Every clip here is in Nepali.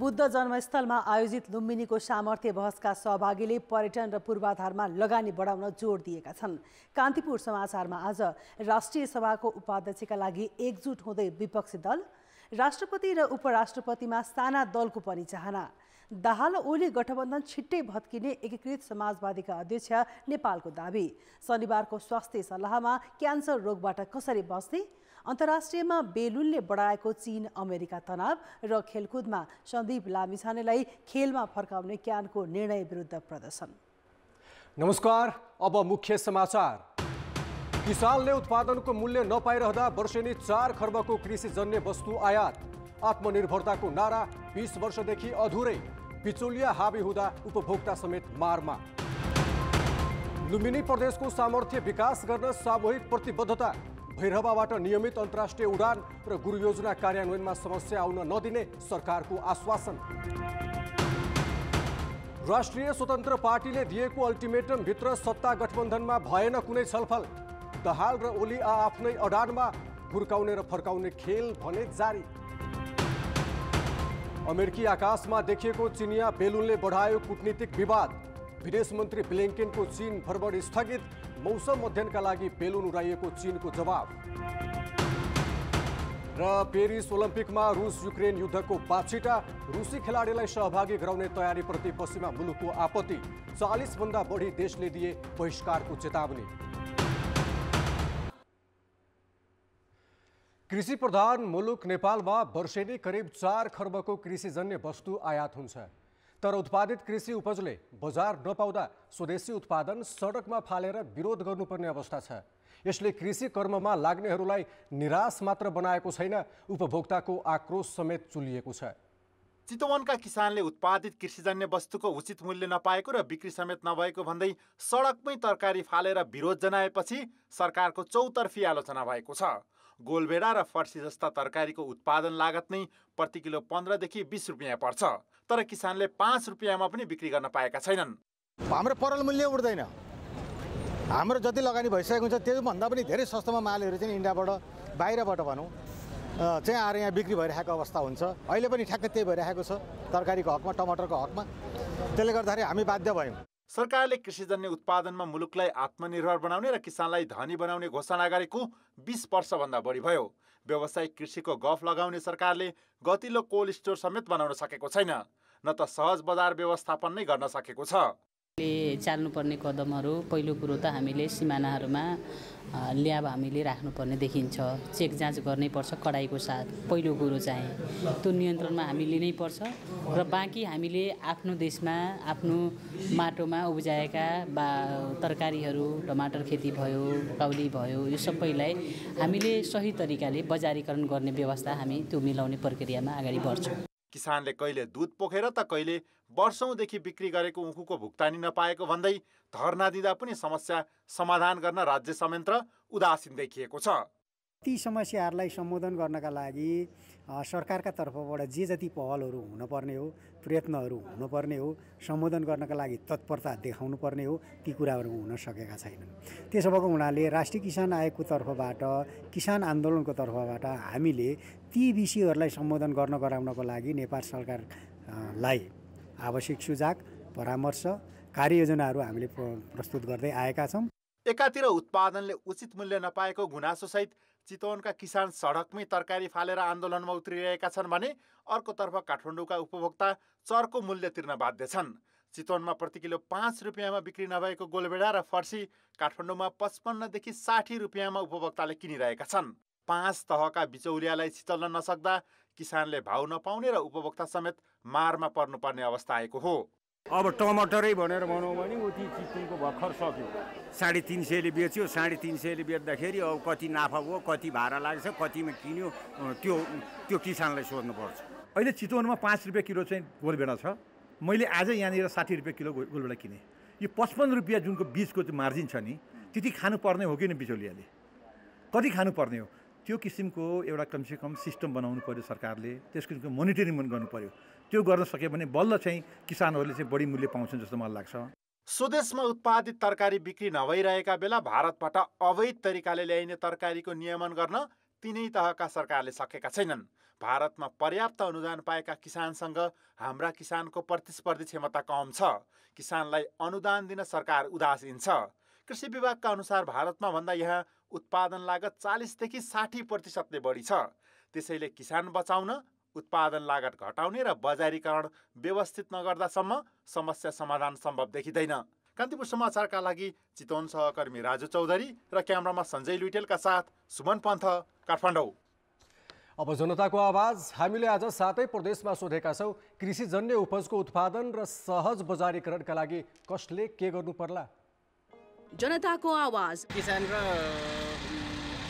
बुद्ध जन्मस्थलमा आयोजित लुम्बिनीको सामर्थ्य बहसका सहभागीले पर्यटन र पूर्वाधारमा लगानी बढाउन जोड दिएका छन्। कान्तिपुर समाचारमा आज राष्ट्रिय सभाको उपाध्यक्षका लागि एकजुट हुँदै विपक्षी दल, राष्ट्रपति र उपराष्ट्रपतिमा साना दलको पनि चाहना। दाहाल ओली गठबन्धन छिट्टै भत्किने एकीकृत समाजवादीका अध्यक्ष नेपालको दाबी। शनिबारको स्वास्थ्य सल्लाहमा क्यान्सर रोगबाट कसरी बच्ने, अन्तर्राष्ट्रियमा बेलुनले बढाएको चीन अमेरिका तनाव र खेलकुदमा सन्दीप लामिछानेलाई खेलमा फर्काउने क्यानको निर्णय विरुद्ध प्रदर्शन। नमस्कार, अब मुख्य समाचार। किसानले उत्पादनको मूल्य नपाइरहँदा वर्षेनी 4 खर्बको कृषिजन्य वस्तु आयात। आत्मनिर्भरताको नारा 20 वर्षदेखि अधुरै, बिचौलिया हावी हुँदा उपभोक्ता समेत मारमा। लुम्बिनी प्रदेशको सामर्थ्य विकास गर्न सामूहिक प्रतिबद्धता। भैरहवाबाट नियमित अन्तर्राष्ट्रिय उडान र गुरु योजना कार्यान्वयनमा समस्या आउन नदिने सरकारको आश्वासन। राष्ट्रिय स्वतन्त्र पार्टीले दिएको अल्टिमेटम भित्र सत्ता गठबन्धनमा भएन कुनै छलफल। दाहाल र ओली आफ्नै अडानमा, हुर्काउने र फर्काउने खेल भने जारी। अमेरिकी आकाशमा देखिएको चिनिया बेलुनले बढायो कूटनीतिक विवाद। विदेश मन्त्री ब्लिंकेनको चीन भ्रमण स्थगित। मौसम अध्ययनका लागि बेलुन उडाइएको चीनको जवाब। र पेरिस ओलम्पिकमा रुस युक्रेन युद्धको बाछिटा। रुसी खेलाडीलाई सहभागी गराउने तयारीप्रति पश्चिमा मुलुकको आपत्ति। 40 भन्दा बढी देशले दिए बहिष्कारको चेतावनी। कृषि प्रधान मुलुक नेपालमा वर्षेनी करिब 4 खर्बको कृषिजन्य वस्तु आयात हुन्छ। तर उत्पादित कृषि उपजले बजार नपाउँदा स्वदेशी उत्पादन सडकमा फालेर विरोध गर्नुपर्ने अवस्था छ। यसले कृषि कर्ममा लाग्नेहरूलाई निराश मात्र बनाएको छैन, उपभोक्ताको आक्रोश समेत चुलिएको छ। चितवनका किसानले उत्पादित कृषिजन्य वस्तुको उचित मूल्य नपाएको र बिक्री समेत नभएको भन्दै सडकमै तरकारी फालेर विरोध जनाएपछि सरकारको चौतर्फी आलोचना भएको छ। गोलभेडा र फर्सी जस्ता तरकारीको उत्पादन लागत नै प्रति किलो 15 देखि 20 रुपियाँ पर्छ। तर किसानले 5 रुपियाँमा पनि बिक्री गर्न पाएका छैनन्। हाम्रो परल मूल्य उठ्दैन। हाम्रो जति लगानी भइसकेको छ त्योभन्दा पनि धेरै सस्तोमा मालहरू चाहिँ इन्डियाबाट बाहिरबाट भनौँ चाहिँ आएर यहाँ बिक्री भइरहेको अवस्था हुन्छ। अहिले पनि ठ्याक्कै त्यही भइरहेको छ तरकारीको हकमा, टमाटरको हकमा। त्यसले गर्दाखेरि हामी बाध्य भयौँ। सरकारले कृषिजन्य उत्पादनमा मुलुकलाई आत्मनिर्भर बनाउने र किसानलाई धनी बनाउने घोषणा गरेको 20 वर्षभन्दा बढी भयो। व्यावसायिक कृषिको गफ लगाउने सरकारले गतिलो कोल्ड स्टोर समेत बनाउन सकेको छैन, न त सहज बजार व्यवस्थापन नै गर्न सकेको छ। चाल्नुपर्ने कदमहरू, पहिलो कुरो त हामीले सिमानाहरूमा ल्याब हामीले राख्नुपर्ने देखिन्छ। चेक जाँच गर्नै पर्छ कडाइको साथ। पहिलो कुरो चाहिँ त्यो नियन्त्रणमा हामी लिनै पर्छ र बाँकी हामीले आफ्नो देशमा आफ्नो माटोमा उब्जाएका तरकारीहरू, टमाटर खेती भयो, काउली भयो, यो सबैलाई हामीले सही तरिकाले बजारीकरण गर्ने व्यवस्था हामी त्यो मिलाउने प्रक्रियामा अगाडि बढ्छौँ। किसानले कहिले दुध पोखेर त कहिले वर्षौंदेखि बिक्री गरेको उखुको भुक्तानी नपाएको भन्दै धरना दिँदा पनि समस्या समाधान गर्न राज्य संयन्त्र उदासीन देखिएको छ। ती समस्याहरूलाई सम्बोधन गर्नका लागि सरकारका तर्फबाट जे जति पहलहरू हुनुपर्ने हो, प्रयत्नहरू हुनुपर्ने हो, सम्बोधन गर्नका लागि तत्परता देखाउनुपर्ने हो, ती कुराहरू हुन सकेका छैनन्। त्यसो भएको हुनाले राष्ट्रिय किसान आयोगको तर्फबाट, किसान आन्दोलनको तर्फबाट हामीले ती विषयहरूलाई सम्बोधन गर्न गराउनको लागि नेपाल सरकारलाई आवश्यक सुझाव, परामर्श, कार्ययोजनाहरू हामीले प्रस्तुत गर्दै आएका छौँ। एकातिर उत्पादनले उचित मूल्य नपाएको गुनासोसहित चितवनका किसान सडकमै तरकारी फालेर आन्दोलनमा उत्रिरहेका छन् भने अर्कोतर्फ काठमाडौँका उपभोक्ता चर्को मूल्य तिर्न बाध्य छन्। चितवनमा प्रति किलो 5 रुपियाँमा बिक्री नभएको गोलभेडा र फर्सी काठमाडौँमा 55 देखि 60 रुपियाँमा उपभोक्ताले किनिरहेका छन्। 5 तहका बिचौलियालाई छिचल्न नसक्दा किसानले भाउ नपाउने र उपभोक्ता समेत मारमा पर्नुपर्ने अवस्था आएको हो। अब टमाटरै भनेर भनौँ भने उति चितवनको भर्खर सक्यो, 350ले बेच्यो। 350ले बेच्दाखेरि अब कति नाफा भयो, कति भाडा लाग्छ, कतिमा किन्यो, त्यो किसानलाई सोध्नुपर्छ। अहिले चितवनमा 5 रुपियाँ किलो चाहिँ गोलभेडा छ। मैले आज यहाँनिर 60 रुपियाँ किलो गोलभेडा किनेँ। यो 55 रुपियाँ जुनको बिचको मार्जिन छ नि, त्यति खानुपर्ने हो कि न बिचौलियाले? कति खानुपर्ने हो? त्यो किसिमको एउटा कमसेकम सिस्टम बनाउनु पर्यो सरकारले। त्यसको मोनिटरिङ पनि गर्नु पर्यो। त्यो गर्न सक्यो भने बल्ल चाहिँ किसानहरूले चाहिँ बढी मूल्य पाउँछन् जस्तो मलाई लाग्छ। स्वदेशमा उत्पादित तरकारी बिक्री नभइरहेका बेला भारतबाट अवैध तरिकाले ल्याइने तरकारीको नियमन गर्न तिनै तहका सरकारले सकेका छैनन्। भारतमा पर्याप्त अनुदान पाएका किसानसँग हाम्रा किसानको प्रतिस्पर्धी क्षमता कम छ। किसानलाई अनुदान दिन सरकार उदासीन छ। कृषि विभागका अनुसार भारतमा भन्दा यहाँ उत्पादन लागत 40 देखि 60% बढी छ। त्यसैले किसान बचाउन, उत्पादन लागत घटाउने र बजारीकरण व्यवस्थित नगर्दासम्म समस्या समाधान सम्भव देखिँदैन। कान्तिपुर समाचारका लागि चितवन सहकर्मी राजु चौधरी र क्यामेरामा सञ्जय लुइटेलका साथ सुमन पन्थ, काठमाडौँ। अब जनताको आवाज। हामीले आज 7 प्रदेशमा सोधेका छौँ, कृषिजन्य उपजको उत्पादन र सहज बजारीकरणका लागि कसले के गर्नु पर्ला? जनताको आवाज। किसान र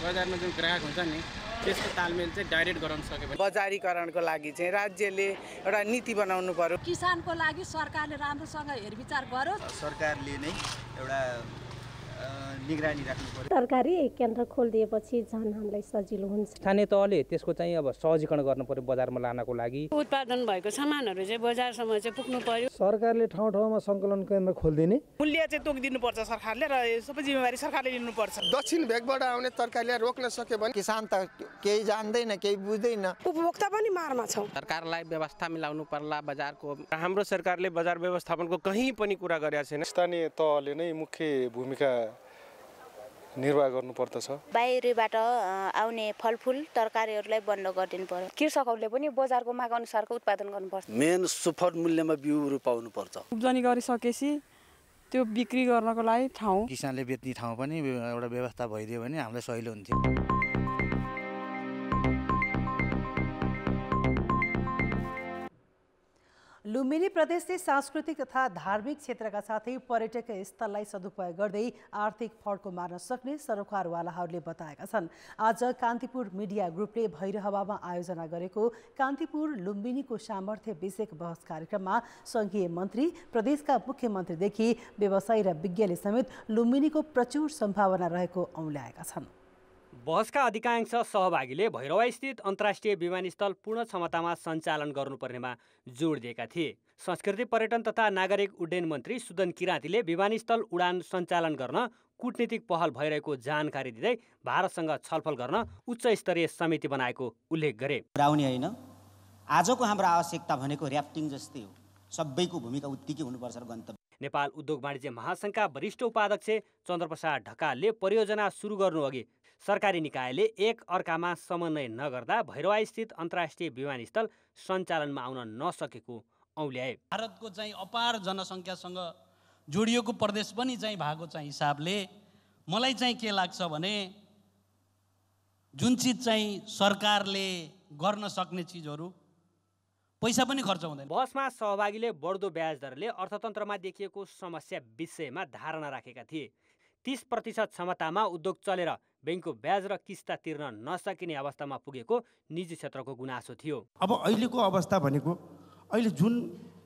बजारमा जुन ग्राहक हुन्छ नि त्यसको तालमेल चाहिँ डाइरेक्ट गराउन सके। बजारीकरणको लागि चाहिँ राज्यले एउटा नीति बनाउनु पर्यो। किसानको लागि सरकारले राम्रोसँग हेरविचार गरोस्। सरकारले नै एउटा निगरानी राख्नु पर्यो। तरकारी केन्द्र खोलिदिएपछि झन् हामीलाई सजिलो हुन्छ। स्थानीय तहले त्यसको चाहिँ अब सहजीकरण गर्नु पर्यो बजारमा लानको लागि। उत्पादन भएको सामानहरू चाहिँ बजारसम्म चाहिँ पुग्नु पर्यो। सरकारले ठाउँ ठाउँमा सङ्कलन केन्द्र खोलिदिने, मूल्य चाहिँ तोकिदिनुपर्छ सरकारले र सबै जिम्मेवारी सरकारले लिनुपर्छ। दक्षिण भेगबाट आउने तरकारीलाई रोक्न सक्यो भने किसान त केही जान्दैन, केही बुझ्दैन, उपभोक्ता पनि मारमा छौँ। सरकारलाई व्यवस्था मिलाउनु पर्ला बजारको। हाम्रो सरकारले बजार व्यवस्थापनको कहीँ पनि कुरा गरेका छैन। स्थानीय तहले नै मुख्य भूमिका निर्वाह गर्नुपर्दछ। बाहिरबाट आउने फलफुल तरकारीहरूलाई बन्द गरिदिनु पर्यो। कृषकहरूले पनि बजारको माग अनुसारको उत्पादन गर्नुपर्छ। मेन सुपथ मूल्यमा बिउहरू पाउनुपर्छ। उब्जनी गरिसकेपछि त्यो बिक्री गर्नको लागि ठाउँ, किसानले बेच्ने ठाउँ पनि एउटा व्यवस्था भइदियो भने हामीलाई सजिलो हुन्थ्यो। लुम्बिनी प्रदेशले सांस्कृतिक तथा धार्मिक क्षेत्रका साथै पर्यटकीय स्थललाई सदुपयोग गर्दै आर्थिक फड्को मार्न सक्ने सरोकारवालाहरूले बताएका छन्। आज कान्तिपुर मिडिया ग्रुपले भैरहवामा आयोजना गरेको कान्तिपुर लुम्बिनीको सामर्थ्य विषयक बहस कार्यक्रममा सङ्घीय मन्त्री, प्रदेशका मुख्यमन्त्रीदेखि व्यवसायी र विज्ञले समेत लुम्बिनीको प्रचुर सम्भावना रहेको औँल्याएका छन्। बहसका अधिकांश सहभागीले भैरवास्थित अन्तर्राष्ट्रिय विमानस्थल पूर्ण क्षमतामा सञ्चालन गर्नुपर्नेमा जोड दिएका थिए। संस्कृति, पर्यटन तथा नागरिक उड्डयन मन्त्री सुदन किराँतीले विमानस्थल उडान सञ्चालन गर्न कूटनीतिक पहल भइरहेको जानकारी दिँदै भारतसँग छलफल गर्न उच्च स्तरीय समिति बनाएको उल्लेख गरे। हराउने होइन, आजको हाम्रो आवश्यकता भनेको र्याफ्टिङ जस्तै हो। सबैको भूमिका उत्तिकै हुनुपर्छ र गन्तव्य। नेपाल उद्योग वाणिज्य महासङ्घका वरिष्ठ उपाध्यक्ष चन्द्रप्रसाद ढकालले परियोजना सुरु गर्नुअघि सरकारी निकायले एक अर्कामा समन्वय नगर्दा भैरवास्थित अन्तर्राष्ट्रिय विमानस्थल सञ्चालनमा आउन नसकेको औँल्याए। भारतको चाहिँ अपार जनसङ्ख्यासँग जोडिएको प्रदेश पनि चाहिँ भएको चाहिँ हिसाबले मलाई चाहिँ के लाग्छ भने जुन चिज चाहिँ सरकारले गर्न सक्ने चिजहरू पैसा पनि खर्च हुँदैन। बहसमा सहभागीले बढ्दो ब्याज दरले अर्थतन्त्रमा देखिएको समस्या विषयमा धारणा राखेका थिए। 30% क्षमतामा उद्योग चलेर बैंकको ब्याज र किस्ता तिर्न नसकिने अवस्थामा पुगेको निजी क्षेत्रको गुनासो थियो। अब अहिलेको अवस्था भनेको अहिले जुन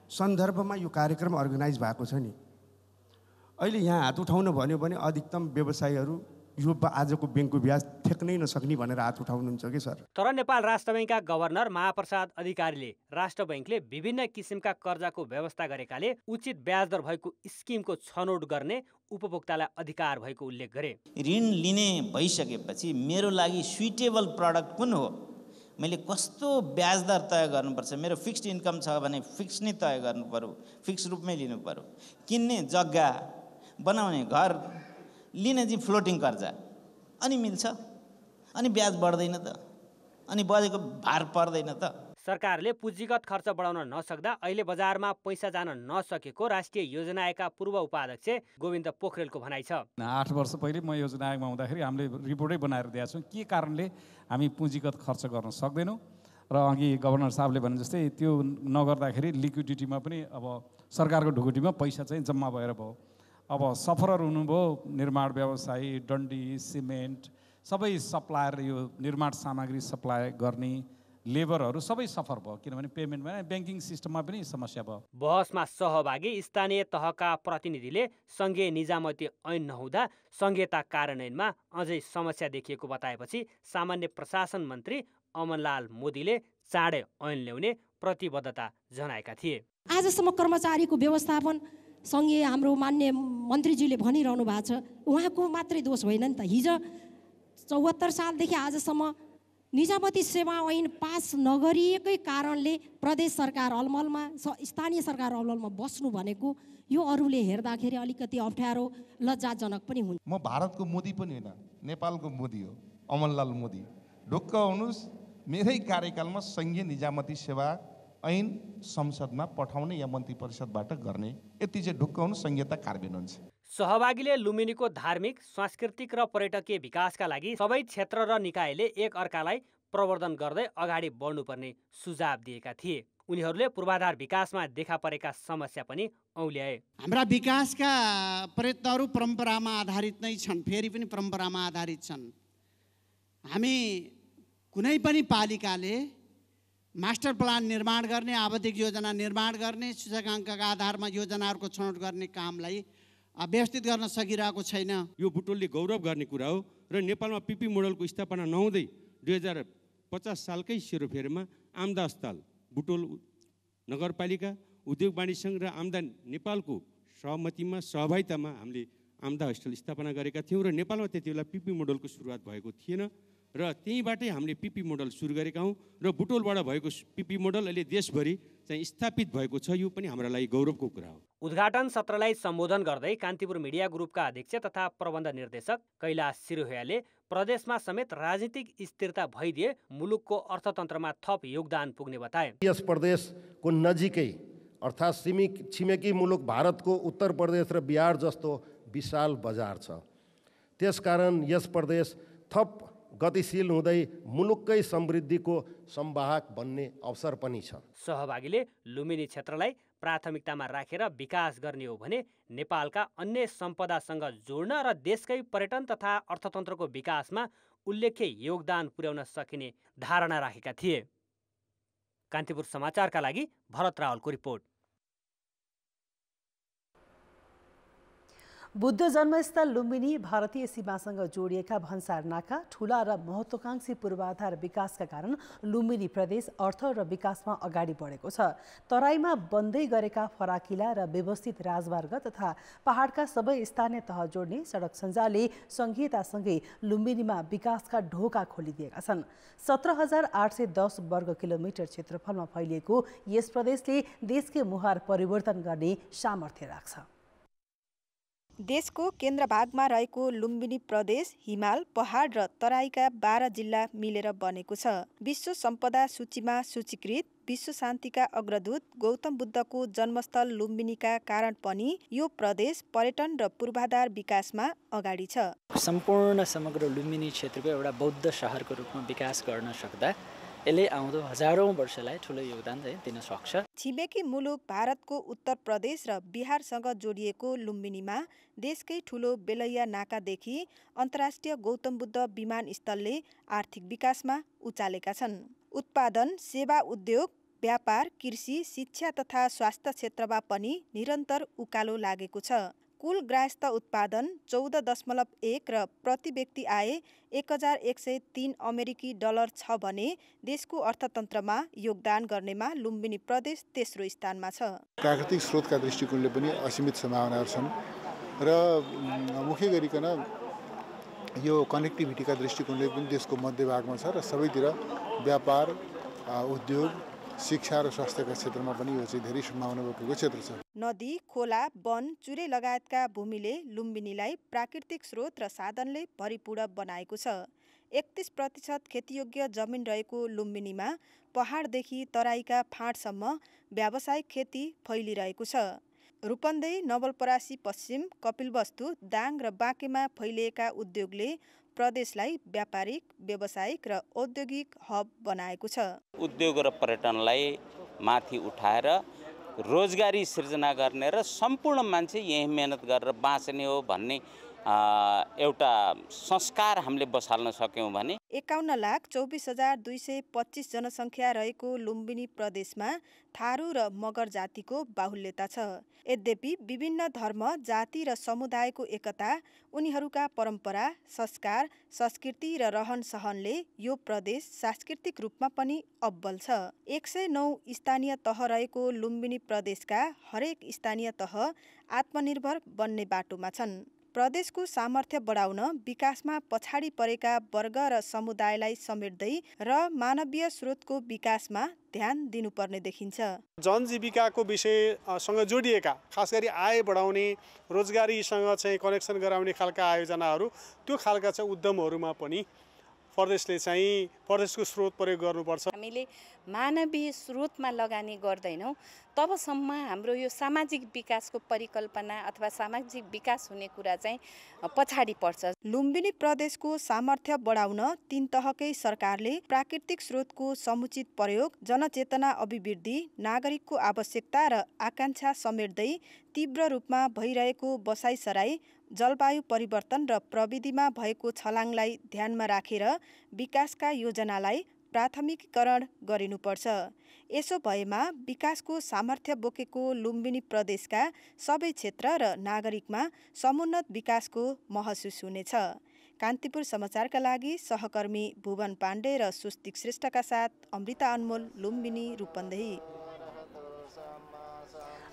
सन्दर्भमा यो कार्यक्रम अर्गनाइज भएको छ नि, अहिले यहाँ हात उठाउन भन्यो भने अधिकतम व्यवसायीहरू यो आजको बैंकको ब्याज ठेक्नै नसक्ने भनेर हात उठाउनुहुन्छ कि सर। तर नेपाल राष्ट्र बैंकका गभर्नर महाप्रसाद अधिकारीले राष्ट्र बैंकले विभिन्न किसिमका कर्जाको व्यवस्था गरेकाले उचित ब्याज दर भएको स्किमको छनौट गर्ने उपभोक्तालाई अधिकार भएको उल्लेख गरे। ऋण लिने भइसकेपछि मेरो लागि सुइटेबल प्रडक्ट कुन हो, मैले कस्तो ब्याज दर तय गर्नुपर्छ, मेरो फिक्स्ड इन्कम छ भने फिक्स नै तय गर्नु पर्यो, फिक्स रूपमै लिनु पर्यो। किन्ने जग्गा, बनाउने घर, लिने चाहिँ फ्लोटिङ कर्जा, अनि मिल्छ, अनि ब्याज बढ्दैन त, अनि बजेको भार पर्दैन त। सरकारले पुँजीगत खर्च बढाउन नसक्दा अहिले बजारमा पैसा जान नसकेको राष्ट्रिय योजना आयोगका पूर्व उपाध्यक्ष गोविन्द पोखरेलको भनाइ छ। 8 वर्ष पहिले म योजना आयोगमा हुँदाखेरि हामीले रिपोर्टै बनाएर दिएका छौँ के कारणले हामी पुँजीगत खर्च गर्न सक्दैनौँ। र अघि गभर्नर साहबले भने जस्तै त्यो नगर्दाखेरि लिक्विडिटीमा पनि अब सरकारको ढुकुटीमा पैसा चाहिँ जम्मा भएर भयो। अब सफरर हुनुभयो निर्माण व्यवसायी, डन्डी, सिमेन्ट, सबै सप्लायर, यो निर्माण सामग्री सप्लाई गर्ने लेबरहरू सबै सफर भयो, किनभने पेमेन्टमा ब्याङ्किङ सिस्टममा पनि समस्या भयो। बहसमा सहभागी स्थानीय तहका प्रतिनिधिले सङ्घीय निजामती ऐन नहुँदा सङ्घीयता कार्यान्वयनमा अझै समस्या देखिएको बताएपछि सामान्य प्रशासन मन्त्री अमनलाल मोदीले चाँडै ऐन ल्याउने प्रतिबद्धता जनाएका थिए। आजसम्म कर्मचारीको व्यवस्थापन सङ्घीय हाम्रो मान्य मन्त्रीजीले भनिरहनु भएको छ, उहाँको मात्रै दोष होइन नि त। हिजो 74 सालदेखि आजसम्म निजामती सेवा ऐन पास नगरिएकै कारणले प्रदेश सरकार अलमलमा स्थानीय सरकार अलमलमा बस्नु भनेको यो अरूले हेर्दाखेरि अलिकति अप्ठ्यारो लज्जाजनक पनि हुन्छ। म भारतको मोदी पनि होइन, नेपालको मोदी हो, अमनलाल मोदी। ढुक्क हुनुहोस्, मेरै कार्यकालमा सङ्घीय निजामती सेवा ऐन संसदमा पठाउने या मन्त्री परिषदबाट गर्ने, यति चाहिँ ढुक्क हुनु, संहिता कार्यान्वयन हुन्छ। सहभागीले लुम्बिनीको धार्मिक, सांस्कृतिक र पर्यटकीय विकासका लागि सबै क्षेत्र र निकायले एक अर्कालाई प्रवर्धन गर्दै अगाडि बढ्नुपर्ने सुझाव दिएका थिए। उनीहरूले पूर्वाधार विकासमा देखा परेका समस्या पनि औल्याए। हाम्रा विकासका प्रयत्नहरू परम्परामा आधारित नै छन्, फेरि पनि परम्परामा आधारित छन्। हामी कुनै पनि पालिकाले मास्टर प्लान निर्माण गर्ने, आवधिक योजना निर्माण गर्ने, सूचकाङ्कका आधारमा योजनाहरूको छनौट गर्ने कामलाई व्यवस्थित गर्न सकिरहेको छैन। यो बुटोलले गौरव गर्ने कुरा हो र नेपालमा पिपी मोडलको स्थापना नहुँदै 2050 सालकै सेरोफेरोमा आम्दा अस्पताल, बुटोल नगरपालिका, उद्योग वाणिज्य सङ्घ र आम्दा नेपालको सहमतिमा, सहभागितामा हामीले आम्दा हस्पिटल स्थापना गरेका थियौँ र नेपालमा त्यति बेला पिपी मोडलको सुरुवात भएको थिएन र त्यहीँबाटै हामीले पिपी मोडल सुरु गरेका हौँ र बुटोलबाट भएको पिपी मोडल अहिले देशभरि चाहिँ स्थापित भएको छ। यो पनि हाम्रा लागि गौरवको कुरा हो। उद्घाटन सत्रलाई सम्बोधन गर्दै कान्तिपुर मिडिया ग्रुपका अध्यक्ष तथा प्रबन्ध निर्देशक कैलाश सिरोहियाले प्रदेशमा समेत राजनीतिक स्थिरता भइदिए मुलुकको अर्थतन्त्रमा थप योगदान पुग्ने बताए। यस प्रदेशको नजिकै अर्थात् छिमेकी मुलुक भारतको उत्तर प्रदेश र बिहार जस्तो विशाल बजार छ। त्यसकारण यस प्रदेश थप गतिशील हुँदै मुलुककै समृद्धिको संवाहक बन्ने अवसर पनि छ। सहभागीले लुम्बिनी क्षेत्रलाई प्राथमिकतामा राखेर विकास गर्ने हो भने नेपालका अन्य सम्पदासँग जोड्न र देशकै पर्यटन तथा अर्थतन्त्रको विकासमा उल्लेख्य योगदान पुर्याउन सकिने धारणा राखेका थिए। कान्तिपुर समाचारका लागि भरत रावलको रिपोर्ट। बुद्ध जन्मस्थल लुम्बिनी भारतीय सीमासँग जोडिएका भन्सार नाका, ठूला र महत्त्वाकांक्षी पूर्वाधार विकासका कारण लुम्बिनी प्रदेश अर्थ र विकासमा अगाडि बढेको छ। तराईमा बन्दै गरेका फराकिला र व्यवस्थित राजमार्ग तथा पहाडका सबै स्थानीय तह जोड्ने सडक सञ्जालले सङ्घीयतासँगै लुम्बिनीमा विकासका ढोका खोलिदिएका छन्। 17,810 वर्ग किलोमिटर क्षेत्रफलमा फैलिएको यस प्रदेशले देशकै मुहार परिवर्तन गर्ने सामर्थ्य राख्छ। देशको केन्द्र भागमा रहेको लुम्बिनी प्रदेश हिमाल, पहाड र तराईका 12 जिल्ला मिलेर बनेको छ। विश्व सम्पदा सूचीमा सूचीकृत विश्व शान्तिका अग्रदूत गौतम बुद्धको जन्मस्थल लुम्बिनीका कारण पनि यो प्रदेश पर्यटन र पूर्वाधार विकासमा अगाडि छ। सम्पूर्ण समग्र लुम्बिनी क्षेत्रको एउटा बौद्ध शहरको रूपमा विकास गर्न सक्दा यसले आउँदो हजारौं वर्षलाई ठुलो योगदान दिन सक्छ। छिमेकी मुलुक भारतको उत्तर प्रदेश र बिहारसँग जोडिएको लुम्बिनीमा देशकै ठुलो बेलैया नाकादेखि अन्तर्राष्ट्रिय गौतम बुद्ध विमानस्थलले आर्थिक विकासमा उचालेका छन्। उत्पादन, सेवा उद्योग, व्यापार, कृषि, शिक्षा तथा स्वास्थ्य क्षेत्रमा पनि निरन्तर उकालो लागेको छ। कुल ग्राहस्थ उत्पादन 14.1 र प्रति व्यक्ति आय 1,103 अमेरिकी डलर छ भने देशको अर्थतन्त्रमा योगदान गर्नेमा लुम्बिनी प्रदेश तेस्रो स्थानमा छ। प्राकृतिक स्रोतका दृष्टिकोणले पनि असीमित सम्भावनाहरू छन् र मुख्य गरिकन यो कनेक्टिभिटीका दृष्टिकोणले पनि देशको मध्यभागमा छ र सबैतिर व्यापार, उद्योग, शिक्षा र स्वास्थ्यका क्षेत्रमा पनि यो चाहिँ धेरै सम्भावना बोकेको क्षेत्र छ। नदी, खोला, वन, चुरे लगायतका भूमिले लुम्बिनीलाई प्राकृतिक स्रोत र साधनले भरिपूर्ण बनाएको छ। 31% खेतीयोग्य जमिन रहेको लुम्बिनीमा पहाडदेखि तराईका फाँटसम्म व्यावसायिक खेती फैलिरहेको छ। रूपन्देही, नवलपरासी पश्चिम, कपिलवस्तु, दाङ र बाँकेमा फैलिएका उद्योगले प्रदेशलाई व्यापारिक, व्यावसायिक र औद्योगिक हब बनाएको छ। उद्योग र पर्यटनलाई माथि उठाएर रोजगारी सृजना गर्ने र सम्पूर्ण मान्छे यही मेहनत गरेर बाँच्ने हो भन्ने एउटा संस्कार हामीले बसाल्न सक्यौँ भने 51,24,225 जनसङ्ख्या रहेको लुम्बिनी प्रदेशमा थारू र मगर जातिको बाहुल्यता छ। यद्यपि विभिन्न धर्म, जाति र समुदायको एकता, उनीहरूका परम्परा, संस्कार, संस्कृति र रहन सहनले यो प्रदेश सांस्कृतिक रूपमा पनि अब्बल छ। 109 स्थानीय तह रहेको लुम्बिनी प्रदेशका हरेक स्थानीय तह आत्मनिर्भर बन्ने बाटोमा छन्। प्रदेशको सामर्थ्य बढाउन विकासमा पछाडि परेका वर्ग र समुदायलाई समेट्दै र मानवीय स्रोतको विकासमा ध्यान दिनुपर्ने देखिन्छ। जनजीविकाको विषयसँग जोडिएका खास गरी आय बढाउने रोजगारीसँग चाहिँ कनेक्सन गराउने खालका आयोजनाहरू त्यो खालका चाहिँ उद्यमहरूमा पनि प्रदेशले चाहिँ प्रदेशको स्रोत प्रयोग गर्नुपर्छ। हामीले मानवीय स्रोतमा लगानी गर्दैनौँ तबसम्म हाम्रो यो सामाजिक विकासको परिकल्पना अथवा सामाजिक विकास हुने कुरा चाहिँ पछाडि पर्छ। लुम्बिनी प्रदेशको सामर्थ्य बढाउन तीन तहकै सरकारले प्राकृतिक स्रोतको समुचित प्रयोग, जनचेतना अभिवृद्धि, नागरिकको आवश्यकता र आकांक्षा समेट्दै तीव्र रूपमा भइरहेको बसाइसराई, जलवायु परिवर्तन र प्रविधिमा भएको छलाङलाई ध्यानमा राखेर विकासका योजनालाई प्राथमिकीकरण गरिनुपर्छ। यसो भएमा विकासको सामर्थ्य बोकेको लुम्बिनी प्रदेशका सबै क्षेत्र र नागरिकमा समुन्नत विकासको महसुस हुनेछ। कान्तिपुर समाचारका लागि सहकर्मी भुवन पाण्डे र सुस्तिक श्रेष्ठका साथ अमृता अनमोल, लुम्बिनी, रूपन्देही।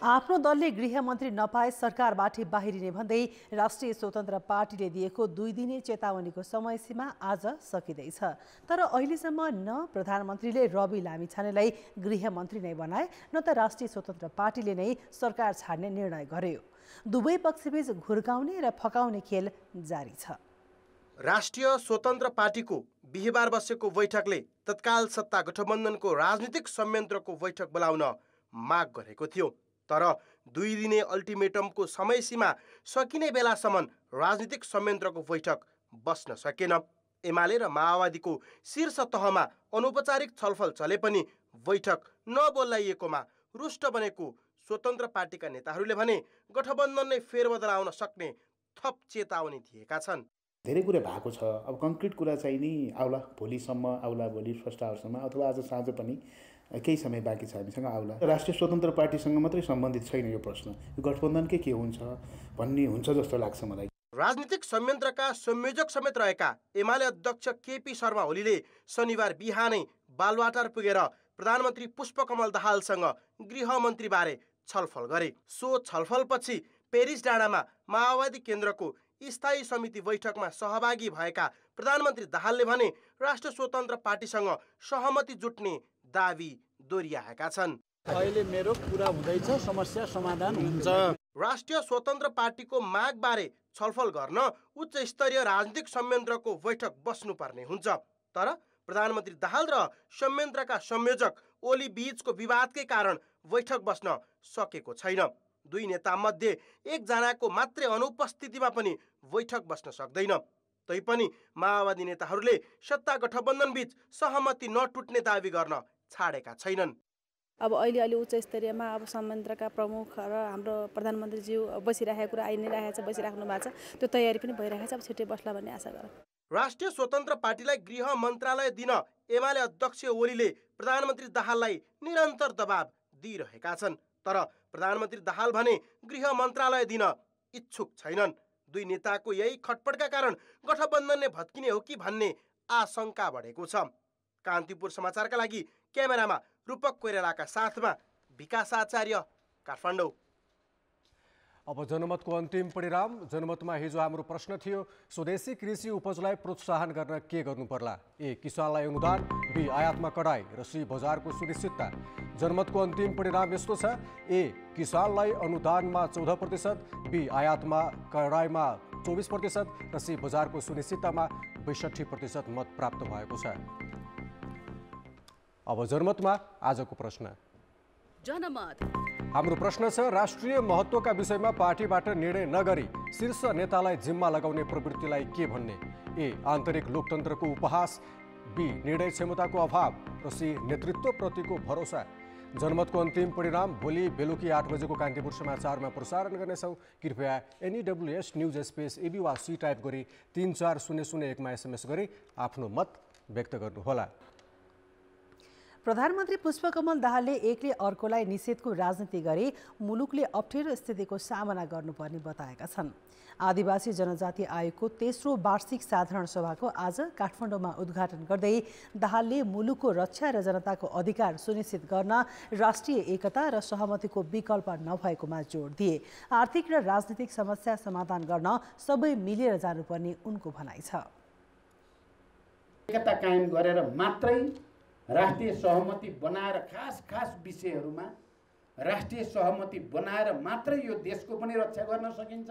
आफ्नो दलले गृहमन्त्री नपाए सरकारबाट बाहिरिने भन्दै राष्ट्रिय स्वतन्त्र पार्टीले दिएको 2 दिने चेतावनीको समय सीमा आज सकिँदैछ। तर अहिलेसम्म न प्रधानमन्त्रीले रवि लामिछानेलाई गृहमन्त्री नै बनाए न त राष्ट्रिय स्वतन्त्र पार्टीले नै सरकार छाड्ने निर्णय गर्यो। दुवै पक्षबीच घुर्काउने र फकाउने खेल जारी छ। राष्ट्रिय स्वतन्त्र पार्टीको बिहिबार बसेको बैठकले तत्काल सत्ता गठबन्धनको राजनीतिक संयन्त्रको बैठक बोलाउन माग गरेको थियो। तर 2 दिने अल्टिमेटमको समय सीमा सकिने बेलासम्म राजनीतिक संयन्त्रको बैठक बस्न सकेन। एमाले र माओवादीको शीर्ष तहमा अनौपचारिक छलफल चले पनि बैठक नबोलाइएकोमा रुष्ट बनेको स्वतन्त्र पार्टीका नेताहरूले भने गठबन्धनले फेरबदल आउन सक्ने थप चेतावनी दिएका छन्। धेरै कुरा भएको छ। अब कङ्क्रिट कुरा चाहिँ नि आउला भोलिसम्म, आउला भोलि फर्स्ट आवरसम्म अथवा आज साँझ पनि केही समय बाँकी छ हामीसँग आउला। राष्ट्रिय स्वतन्त्र पार्टीसँग मात्रै सम्बन्धित छैन यो प्रश्न, यो गठबन्धनकै के हुन्छ भन्ने हुन्छ जस्तो लाग्छ मलाई। राजनीतिक संयन्त्रका संयोजक समेत रहेका एमाले अध्यक्ष केपी शर्मा ओलीले शनिबार बिहानै बालवाटार पुगेर प्रधानमन्त्री पुष्पकमल दाहालसँग गृहमन्त्रीबारे छलफल गरे। सो छलफलपछि पेरिस डाँडामा माओवादी केन्द्रको स्थायी समिति बैठकमा सहभागी भएका प्रधानमन्त्री दाहालले भने राष्ट्रिय स्वतन्त्र पार्टीसँग सहमति जुट्ने दावी दोहोर्याएका छन्। अहिले मेरो कुरा हुँदैछ, समस्या समाधान हुन्छ। राष्ट्रिय स्वतन्त्र पार्टीको मागबारे छलफल गर्न उच्च स्तरीय राजनीतिक संयन्त्रको बैठक बस्नुपर्ने हुन्छ। तर प्रधानमन्त्री दाहाल र संयन्त्रका संयोजक ओली बीचको विवादकै कारण बैठक बस्न सकेको छैन। 2 नेता मध्ये एकजनाको मात्रै अनुपस्थितिमा पनि बैठक बस्न सक्दैन। तैपनि माओवादी नेताहरूले सत्ता गठबन्धन बीच सहमति नटुट्ने दावी गर्न छाडेका छैनन्। अब अहिले उच्च स्तरीयमा अब संयन्त्रका प्रमुख र हाम्रो प्रधानमन्त्रीज्यू बसिरहेको कुरा आइ नै रहेको छ, बसिराख्नु भएको छ, त्यो तयारी पनि भइरहेको छ। अब छिट्टै बस्ला भन्ने आशा गरौँ। राष्ट्रिय स्वतन्त्र पार्टीलाई गृह मन्त्रालय दिन एमाले अध्यक्ष ओलीले प्रधानमन्त्री दाहाललाई निरन्तर दबाब दिइरहेका छन्। तर प्रधानमन्त्री दाहाल भने गृह मन्त्रालय दिन इच्छुक छैनन्। 2 नेताको यही खटपटका कारण गठबन्धनले भत्किने हो कि भन्ने आशंका बढेको छ। कान्तिपुर समाचारका लागि क्यामेरामा रूपक कोइरालाका साथमा विकास आचार्य, काठमाडौँ। अब जनमतको अन्तिम परिणाम। जनमतमा हिजो हाम्रो प्रश्न थियो, स्वदेशी कृषि उपजलाई प्रोत्साहन गर्न के गर्नु पर्ला? ए. किसानलाई अनुदान, बी. आयातमा कडाई र सी. बजारको सुनिश्चितता। जनमतको अन्तिम परिणाम यस्तो छ, ए. किसानलाई अनुदानमा 14%, बी. आयातमा कडाईमा 24% र सी. बजारको सुनिश्चिततामा 62% मत प्राप्त भएको छ। अब जनमतमा आजको प्रश्न। जनमत हाम्रो प्रश्न छ, राष्ट्रिय महत्त्वका विषयमा पार्टीबाट निर्णय नगरी शीर्ष नेतालाई जिम्मा लगाउने प्रवृत्तिलाई के भन्ने? ए. आन्तरिक लोकतन्त्रको उपहास, बी. निर्णय क्षमताको अभाव र सी. नेतृत्वप्रतिको भरोसा। जनमतको अन्तिम परिणाम भोलि बेलुकी 8 बजेको कान्तिपुर समाचारमा प्रसारण गर्नेछौँ। कृपया NEWS न्युज स्पेस एबी वा सी टाइप गरी 34001मा SMS गरी आफ्नो मत व्यक्त गर्नुहोला। प्रधानमन्त्री पुष्पकमल दाहालले एकले अर्कोलाई निषेधको राजनीति गरी मुलुकले अप्ठ्यारो स्थितिको सामना गर्नुपर्ने बताएका छन्। आदिवासी जनजाति आयोगको तेस्रो वार्षिक साधारण सभाको आज काठमाडौँमा उद्घाटन गर्दै दाहालले मुलुकको रक्षा र जनताको अधिकार सुनिश्चित गर्न राष्ट्रिय एकता र सहमतिको विकल्प नभएकोमा जोड दिए। आर्थिक र राजनीतिक समस्या समाधान गर्न सबै मिलेर जानुपर्ने उनको भनाइ छ। एकता कायम गरेर मात्रै राष्ट्रिय सहमति बनाएर खास विषयहरूमा राष्ट्रिय सहमति बनाएर मात्रै यो देशको पनि रक्षा गर्न सकिन्छ,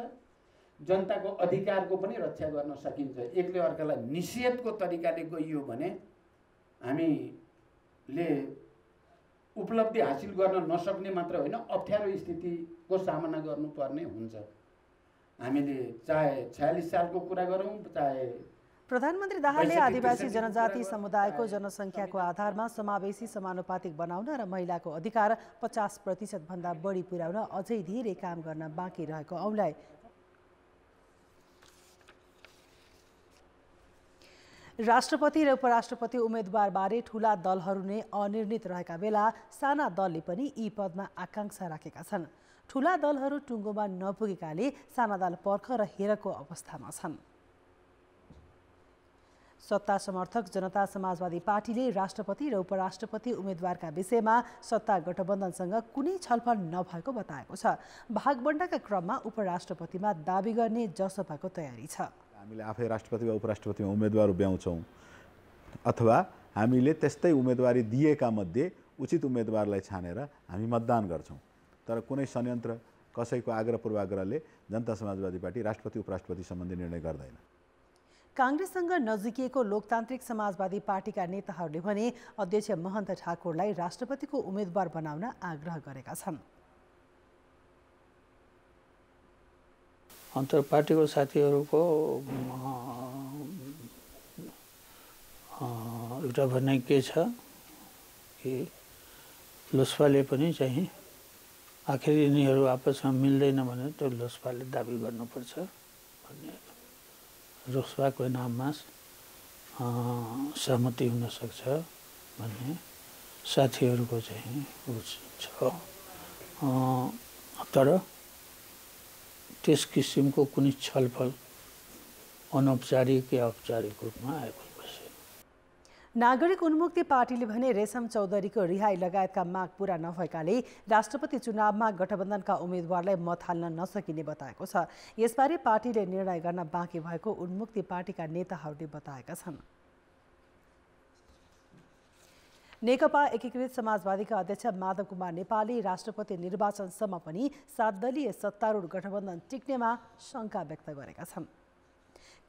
जनताको अधिकारको पनि रक्षा गर्न सकिन्छ। एकले अर्कालाई निषेधको तरिकाले गइयो भने हामीले उपलब्धि हासिल गर्न नसक्ने मात्र होइन, अप्ठ्यारो स्थितिको सामना गर्नुपर्ने हुन्छ। हामीले चाहे 46 सालको कुरा गरौँ, चाहे प्रधानमन्त्री दाहालले आदिवासी जनजाति समुदायको जनसङ्ख्याको आधारमा समावेशी समानुपातिक बनाउन र महिलाको अधिकार 50% भन्दा बढी पुर्याउन अझै धेरै काम गर्न बाँकी रहेको औँल्याए। राष्ट्रपति र उपराष्ट्रपति उम्मेदवारबारे ठूला दलहरू नै अनिर्णित रहेका बेला साना दलले पनि यी पदमा आकांक्षा राखेका छन्। ठूला दलहरू टुङ्गोमा नपुगेकाले साना दल पर्ख र हेरको अवस्थामा छन्। सत्ता समर्थक जनता समाजवादी पार्टीले राष्ट्रपति र उपराष्ट्रपति उम्मेदवारका विषयमा सत्ता गठबन्धनसँग कुनै छलफल नभएको बताएको छ। भागबण्डाका क्रममा उपराष्ट्रपतिमा दाबी गर्ने जसपाको तयारी छ। हामीले आफै राष्ट्रपति वा उपराष्ट्रपतिमा उम्मेदवार उभ्याउँछौँ अथवा हामीले त्यस्तै उम्मेदवारी दिएका मध्ये उचित उम्मेदवारलाई छानेर हामी मतदान गर्छौँ। तर कुनै संयन्त्र कसैको आग्रह पूर्वाग्रहले जनता समाजवादी पार्टी राष्ट्रपति उपराष्ट्रपति सम्बन्धी निर्णय गर्दैन। कांग्रेससँग नजिकिएको लोकतान्त्रिक समाजवादी पार्टीका नेताहरूले भने अध्यक्ष महन्त ठाकुरलाई राष्ट्रपतिको उम्मेदवार बनाउन आग्रह गरेका छन्। अन्तर पार्टीको साथीहरूको एउटा भनाइ के छ कि लोसपाले पनि चाहिँ आखिर यिनीहरू आपसमा मिल्दैन भने त्यो लोसपाले दाबी गर्नुपर्छ भन्ने लोसपाको नाममा सहमति हुन सक्छ भन्ने साथीहरूको चाहिँ छ। तर त्यस किसिमको कुनै छलफल अनौपचारिक या औपचारिक रूपमा आएको छैन। नागरिक उन्मुक्ति पार्टीले भने रेशम चौधरीको रिहाई लगायतका माग पूरा नभएकाले राष्ट्रपति चुनावमा गठबन्धनका उम्मेदवारलाई मत हाल्न नसकिने बताएको छ। यसबारे पार्टीले निर्णय गर्न बाँकी भएको उन्मुक्ति पार्टीका नेताहरूले बताएका छन्। नेकपा एकीकृत समाजवादीका अध्यक्ष माधव कुमार नेपालले राष्ट्रपति निर्वाचनसम्म पनि 7 दलीय सत्तारूढ गठबन्धन टिक्नेमा शङ्का व्यक्त गरेका छन्।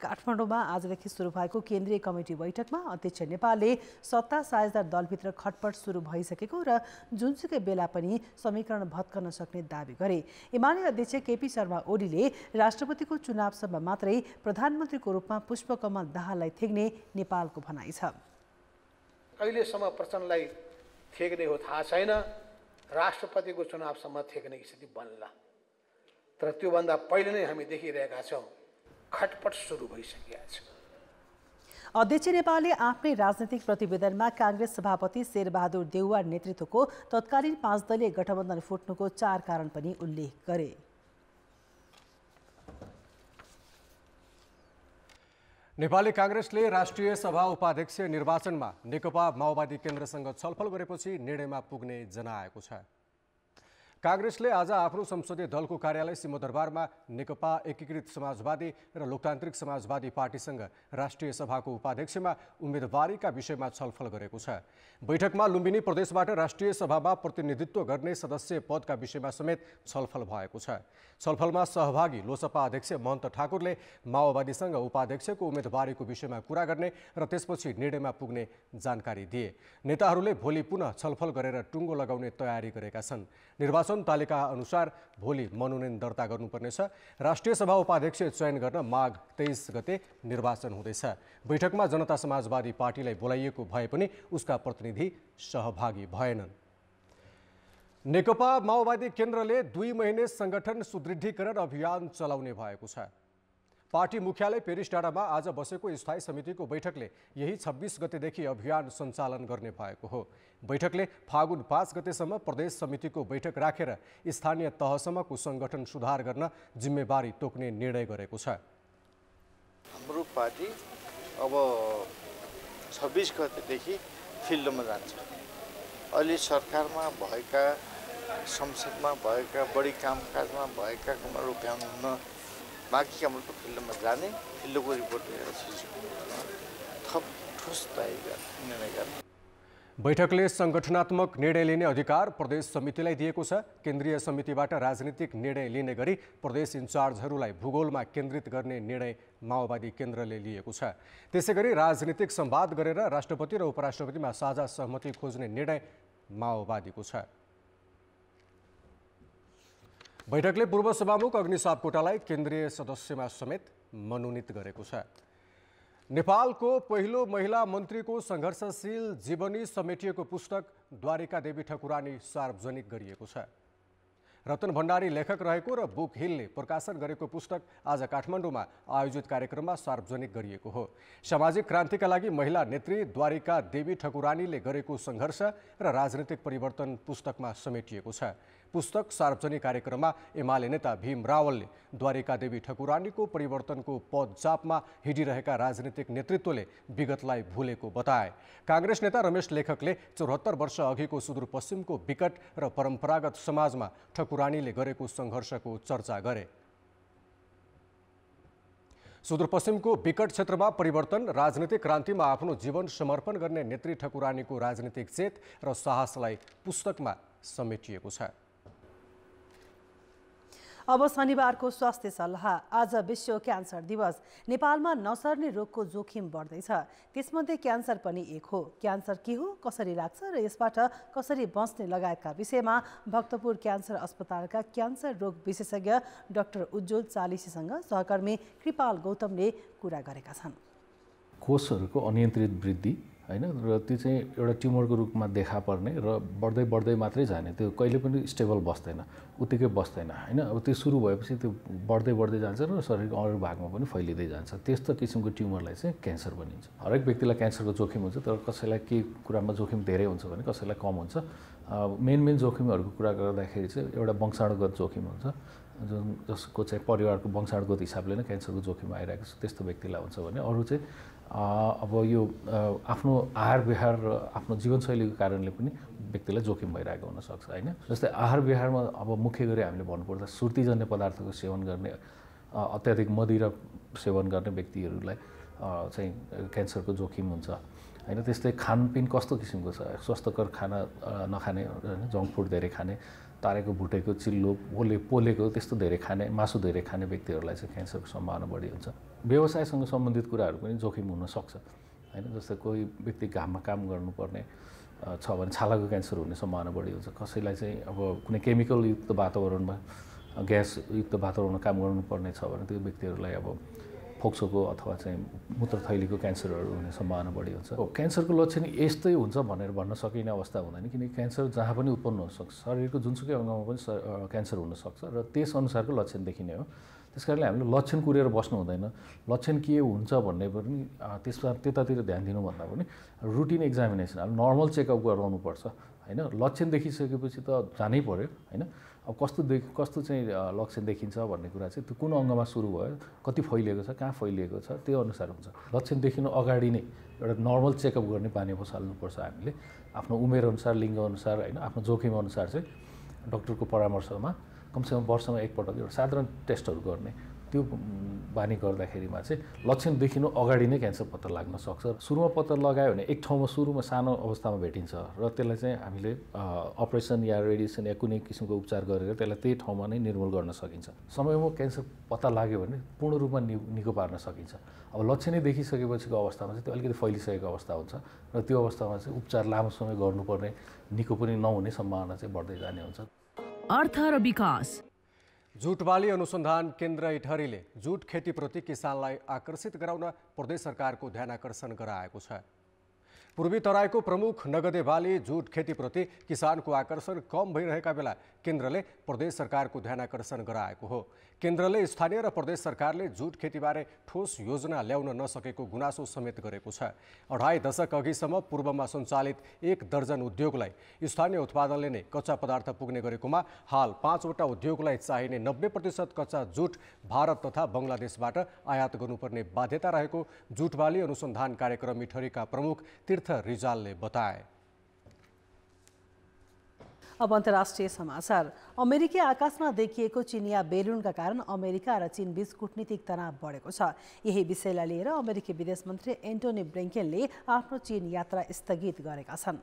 काठमाडौँमा आजदेखि सुरु भएको केन्द्रीय कमिटी बैठकमा अध्यक्ष नेपालले सत्ता साझेदार दलभित्र खटपट सुरु भइसकेको र जुनसुकै बेला पनि समीकरण भत्कन सक्ने दावी गरे। एमाले अध्यक्ष केपी शर्मा ओलीले राष्ट्रपतिको चुनावसम्म मात्रै प्रधानमन्त्रीको रूपमा पुष्पकमल दाहाललाई थेग्ने नेपालको भनाइ छ। अहिलेसम्म प्रचण्डलाई थेग्ने हो थाहा छैन, राष्ट्रपतिको चुनावसम्म थेग्ने स्थिति बन्ला। तर त्योभन्दा पहिले नै हामी देखिरहेका छौँ खटपट सुरु भइसकेका छ। अध्यक्ष नेपालले आफ्नै राजनीतिक प्रतिवेदनमा कांग्रेस सभापति शेरबहादुर देउवा नेतृत्वको तत्कालीन 5 दलीय गठबन्धन फुट्नुको 4 कारण पनि उल्लेख गरे। नेपाली कांग्रेसले राष्ट्रिय सभा उपाध्यक्ष निर्वाचनमा नेकपा माओवादी केन्द्रसँग छलफल गरेपछि निर्णयमा पुग्ने जनाएको छ। कांग्रेसले आज आफ्नो संसदीय दलको कार्यालय सिंहदरबारमा नेकपा एकीकृत समाजवादी र लोकतान्त्रिक समाजवादी पार्टीसँग राष्ट्रिय सभाको उपाध्यक्षमा उम्मेदवारीका विषयमा छलफल गरेको छ। बैठकमा लुम्बिनी प्रदेशबाट राष्ट्रिय सभामा प्रतिनिधित्व गर्ने सदस्य पदका विषयमा समेत छलफल भएको छ। छलफलमा सहभागी लोसपा अध्यक्ष महन्त ठाकुरले माओवादीसँग उपाध्यक्षको उम्मेदवारीको विषयमा कुरा गर्ने र त्यसपछि निर्णयमा पुग्ने जानकारी दिए। नेताहरूले भोलि पुनः छलफल गरेर टुङ्गो लगाउने तयारी गरेका छन्। निर्वाचन तालिका अनुसार भोलि मनोनयन दर्ता गर्नुपर्नेछ। राष्ट्रिय सभा उपाध्यक्ष चयन गर्न माघ 23 गते निर्वाचन हुँदैछ। बैठकमा जनता समाजवादी पार्टीलाई बोलाइएको भए पनि उसका प्रतिनिधि सहभागी भएनन्। नेकपा माओवादी केन्द्रले 2 महिने संगठन सुदृढीकरण अभियान चलाउने भएको छ। पार्टी मुख्यालय पेरिस डाँडामा आज बसेको स्थायी समितिको बैठकले यही 26 गतेदेखि अभियान सञ्चालन गर्ने भएको हो। बैठकले फागुन 5 गतेसम्म प्रदेश समितिको बैठक राखेर स्थानीय तहसम्मको सङ्गठन सुधार गर्न जिम्मेवारी तोक्ने निर्णय गरेको छ। हाम्रो पार्टी अब 26 गतेदेखि फिल्डमा जान्छ। अहिले सरकारमा भएका, संसदमा भएका, बढी कामकाजमा भएका काममा रोक्याउनुहुन्न, बाँकी कामहरू त फिल्डमा जाने, फिल्डको रिपोर्ट लिएर थप ठोस तय गर्ने निर्णय गर्ने। बैठकले सङ्गठनात्मक निर्णय लिने अधिकार प्रदेश समितिलाई दिएको छ। केन्द्रीय समितिबाट राजनीतिक निर्णय लिने गरी प्रदेश इन्चार्जहरूलाई भूगोलमा केन्द्रित गर्ने निर्णय माओवादी केन्द्रले लिएको छ। त्यसैगरी राजनीतिक संवाद गरेर राष्ट्रपति र उपराष्ट्रपतिमा साझा सहमति खोज्ने निर्णय माओवादीको छ। बैठकले पूर्व सभामुख अग्नि सापकोटालाई केन्द्रीय सदस्यमा समेत मनोनित गरेको छ। नेपालको पहिलो महिला मन्त्रीको सङ्घर्षशील जीवनी समेटिएको पुस्तक द्वारिका देवी ठकुरानी सार्वजनिक गरिएको छ। रतन भण्डारी लेखक रहेको र बुक हिलले प्रकाशन गरेको पुस्तक आज काठमाडौँमा आयोजित कार्यक्रममा सार्वजनिक गरिएको हो। सामाजिक क्रान्तिका लागि महिला नेत्री द्वारिका देवी ठकुरानीले गरेको सङ्घर्ष र राजनीतिक परिवर्तन पुस्तकमा समेटिएको छ। पुस्तक सार्वजनिक कार्यक्रममा एमाले नेता भीम रावलले द्वारिका देवी ठकुरानीको परिवर्तनको पदचापमा हिँडिरहेका राजनीतिक नेतृत्वले विगतलाई भुलेको बताए। काङ्ग्रेस नेता रमेश लेखकले 74 वर्ष अघिको सुदूरपश्चिमको विकट र परम्परागत समाजमा ठकुरानीले गरेको सङ्घर्षको चर्चा गरे। सुदूरपश्चिमको विकट क्षेत्रमा परिवर्तन, राजनीतिक क्रान्तिमा आफ्नो जीवन समर्पण गर्ने नेत्री ठकुरानीको राजनीतिक चेत र साहसलाई पुस्तकमा समेटिएको छ। अब शनिबारको स्वास्थ्य सल्लाह। आज विश्व क्यान्सर दिवस। नेपालमा नसर्ने रोगको जोखिम बढ्दैछ, त्यसमध्ये क्यान्सर पनि एक हो। क्यान्सर के हो, कसरी लाग्छ र यसबाट कसरी बच्ने लगायतका विषयमा भक्तपुर क्यान्सर अस्पतालका क्यान्सर रोग विशेषज्ञ डाक्टर उज्जवल चालिसीसँग सहकर्मी कृपाल गौतमले कुरा गरेका छन्। कोषहरूको अनियन्त्रित वृद्धि हैन, र त्यो चाहिँ एउटा ट्युमरको रूपमा देखा पर्ने र बढ्दै बढ्दै मात्रै जाने, त्यो कहिले पनि स्टेबल बस्दैन, उत्तिकै बस्दैन हैन। अब त्यो सुरु भएपछि त्यो बढ्दै बढ्दै जान्छ र शरीरको अरू भागमा पनि फैलिँदै जान्छ। त्यस्तो किसिमको ट्युमरलाई चाहिँ क्यान्सर भनिन्छ। हरेक व्यक्तिलाई क्यान्सरको जोखिम हुन्छ, तर कसैलाई के कुरामा जोखिम धेरै हुन्छ भने कसैलाई कम हुन्छ। मेन जोखिमहरूको कुरा गर्दाखेरि चाहिँ एउटा वंशाणुगत जोखिम हुन्छ, जसको चाहिँ परिवारको वंशाणुगत हिसाबले नै क्यान्सरको जोखिम आइरहेको छ, त्यस्तो व्यक्तिलाई हुन्छ भने अरू चाहिँ अब यो आफ्नो आहार विहार र आफ्नो जीवनशैलीको कारणले पनि व्यक्तिलाई जोखिम भइरहेको हुनसक्छ हैन। जस्तै आहार विहारमा अब मुख्य गरी हामीले भन्नुपर्दा सुर्तीजन्य पदार्थको सेवन गर्ने, अत्याधिक मदिरा सेवन गर्ने व्यक्तिहरूलाई चाहिँ क्यान्सरको जोखिम हुन्छ हैन। त्यस्तै खानपिन कस्तो किसिमको छ, स्वस्थकर खाना नखाने हैन, जङ्क फुड धेरै खाने, तारेको भुटेको चिल्लो पोलेको त्यस्तो धेरै खाने, मासु धेरै खाने व्यक्तिहरूलाई चाहिँ क्यान्सरको सम्भावना बढी हुन्छ। व्यवसायसँग सम्बन्धित कुराहरू पनि जोखिम हुनसक्छ हैन। जस्तै कोही व्यक्ति घाममा काम गर्नुपर्ने छ भने छालाको क्यान्सर हुने सम्भावना बढी हुन्छ। कसैलाई चाहिँ अब कुनै केमिकलयुक्त वातावरणमा, ग्यासयुक्त वातावरणमा काम गर्नुपर्ने छ भने त्यो व्यक्तिहरूलाई अब फोक्सोको अथवा चाहिँ मूत्रथैलीको क्यान्सरहरू हुने सम्भावना बढी हुन्छ। क्यान्सरको लक्षण यस्तै हुन्छ भनेर भन्न सकिने अवस्था हुँदैन, किनकि क्यान्सर जहाँ पनि उत्पन्न हुनसक्छ, शरीरको जुनसुकै अङ्गमा पनि क्यान्सर हुनसक्छ र त्यस अनुसारको लक्षण देखिने हो। त्यस कारणले हामीले लक्षण कुरेर बस्नु हुँदैन। लक्षण के हुन्छ भन्ने पनि त्यसमा त्यतातिर ध्यान दिनुभन्दा पनि रुटिन एक्जामिनेसन, अब नर्मल चेकअप गराउनुपर्छ हैन। लक्षण देखिसकेपछि त जानै पर्यो हैन। अब कस्तो चाहिँ लक्षण देखिन्छ भन्ने कुरा चाहिँ त्यो कुन अङ्गमा सुरु भयो, कति फैलिएको छ, कहाँ फैलिएको छ, त्यो अनुसार हुन्छ। लक्षण देखिनु अगाडि नै एउटा नर्मल चेकअप गर्ने बानी बसाल्नुपर्छ हामीले। आफ्नो उमेरअनुसार, लिङ्गअनुसार हैन, आफ्नो जोखिमअनुसार चाहिँ डक्टरको परामर्शमा कमसेकम वर्षमा एकपटक एउटा साधारण टेस्टहरू गर्ने, त्यो बानी गर्दाखेरिमा चाहिँ लक्षण देखिनु अगाडि नै क्यान्सर पत्ता लाग्न सक्छ। सुरुमा पत्ता लगायो भने एक ठाउँमा सुरुमा सानो अवस्थामा भेटिन्छ र त्यसलाई चाहिँ हामीले अपरेसन या रेडिएसन या कुनै किसिमको उपचार गरेर त्यसलाई त्यही ठाउँमा नै निर्मूल गर्न सकिन्छ। समयमा क्यान्सर पत्ता लाग्यो भने पूर्ण रूपमा निको पार्न सकिन्छ। अब लक्षणै देखिसकेपछिको अवस्थामा चाहिँ त्यो अलिकति फैलिसकेको अवस्था हुन्छ र त्यो अवस्थामा चाहिँ उपचार लामो समय गर्नुपर्ने, निको पनि नहुने सम्भावना चाहिँ बढ्दै जाने हुन्छ। अर्थ र विकास। जुट बाली अनुसन्धान केन्द्र इटहरीले जुट खेतीप्रति किसानलाई आकर्षित गराउन प्रदेश सरकारको ध्यानाकर्षण गराएको छ। पूर्वी तराईको प्रमुख नगदे बाली जुट खेतीप्रति किसानको आकर्षण कम भइरहेका बेला केन्द्रले प्रदेश सरकारको ध्यानाकर्षण गराएको हो। केन्द्रले स्थानीय र प्रदेश सरकारले जुट खेतीबारे ठोस योजना ल्याउन नसकेको गुनासो समेत गरेको छ। 2.5 दशक अघिसम्म पूर्वमा सञ्चालित 1 दर्जन उद्योगलाई स्थानीय उत्पादनले नै कच्चा पदार्थ पुग्ने गरेकोमा हाल 5 वटा उद्योगलाई चाहिने 90% कच्चा जुट भारत तथा बङ्गलादेशबाट आयात गर्नुपर्ने बाध्यता रहेको जुट बाली अनुसन्धान कार्यक्रम मिठरीका प्रमुख तीर्थ रिजालले बताए। अब अन्तर्राष्ट्रिय समाचार। अमेरिकी आकाशमा देखिएको चिनिया बेलुनका कारण अमेरिका र चीन बीच कूटनीतिक तनाव बढेको छ। यही विषयलाई लिएर अमेरिकी विदेश मन्त्री एन्टोनी ब्लिङ्केनले आफ्नो चीन यात्रा स्थगित गरेका छन्।